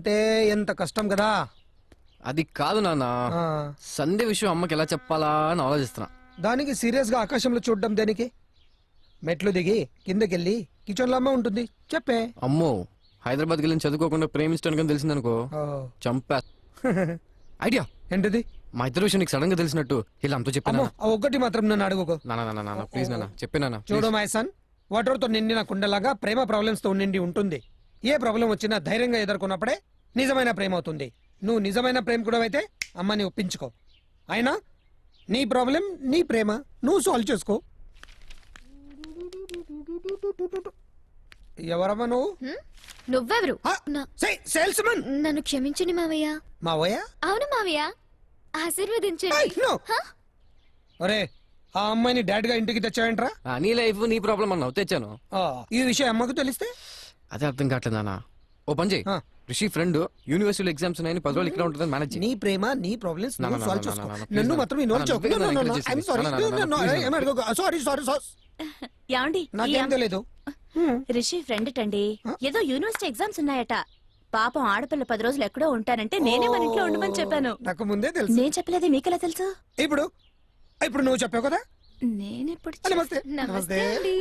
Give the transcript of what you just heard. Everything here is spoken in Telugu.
అంటే ఎంత కష్టం కదా. అది కాదు నాన్న, ఆ, సంధ్య విషయం అమ్మకి ఎలా చెప్పాలా అని ఆలోచిస్తున్నా. దానికి సీరియస్ గా ఆకాశంలో చూడడం దేనికి? మెట్లు దిగి కిందకెళ్ళి కిచెన్ లో అమ్మ ఉంటుంది, చెప్పే. అమ్మో, హైదరాబాద్కి వెళ్ళి చదువుకోకుండా ప్రేమించడానికి కానీ తెలిసిందనుకో ఓ. చంపా. ఐడియా ఏంటిది? మా ఇద్దరు విషయం నీకు సడన్ గా తెలిసినట్టు ఇలా అంతా చెప్పాను. అమ్మో, ఆ ఒక్కటి మాత్రం నన్ను అడుగుకో. నాన్న ప్లీజ్ నాన్న, చెప్పినా చూడు మై సన్, వాటర్ తో నిండిన కుండలాగా ప్రేమ ప్రాబ్లమ్స్ తో నిండి ఉంటుంది. ఏ ప్రాబ్లం వచ్చినా ధైర్యంగా ఎదుర్కొన్నప్పుడే నిజమైన ప్రేమ అవుతుంది. నువ్వు నిజమైన ప్రేమ కూడా అయితే అమ్మని ఒప్పించుకో. అయినా నీ ప్రాబ్లం నీ ప్రేమ నువ్వు సాల్వ్ చేసుకో. ఎవరమ్మా నువ్వు? నువ్వెవరు? సేల్స్ మన్. నన్ను క్షమించండి మావయ్య. మావయ్య? అవును మావయ్య, ఆశీర్వదించండి. అరే, ఆ అమ్మాయిని డాడ్ గా ఇంటికి తెచ్చావేంట్రా? నీ లైఫ్ నీ ప్రాబ్లం అన్నావు, తెచ్చాను. ఈ విషయం అమ్మకు తెలిస్తే? అదే అర్థం కావట్లేదు నాన్న. ఓ పని చేయి, రిషి ఫ్రెండ్ యూనివర్సిటీ ఎగ్జామ్స్ ఉన్నాయని 10 రోజులు ఇక్కడ ఉంటుంది మేనేజ్. నీ ప్రేమ నీ ప్రాబ్లమ్స్ నా, నా, నా, సాల్వ్ నా, చేసుకో. నా, నా, నన్ను please, మాత్రం నా, ఇన్వాల్వ్ నా, చేసుకో. నా, నా, please, ఐఎమ్ సారీ. నా, నా, నా, please, సారీ. యాండి నాకేం తెలియదు. రిషి ఫ్రెండ్ టండి, ఏదో యూనివర్సిటీ ఎగ్జామ్స్ ఉన్నాయట. పాపం ఆడపిల్ల 10 రోజులు ఎక్కడో ఉంటానంటే నేనే మన ఇంట్లో ఉండమని చెప్పాను. నాకు ముందే తెలుసు. నేను చెప్పలేదే, మీకెలా తెలుసు? ఇప్పుడు నువ్వు చెప్పావు కదా. నేనెప్పుడు నమస్తే. నమస్తే అండి.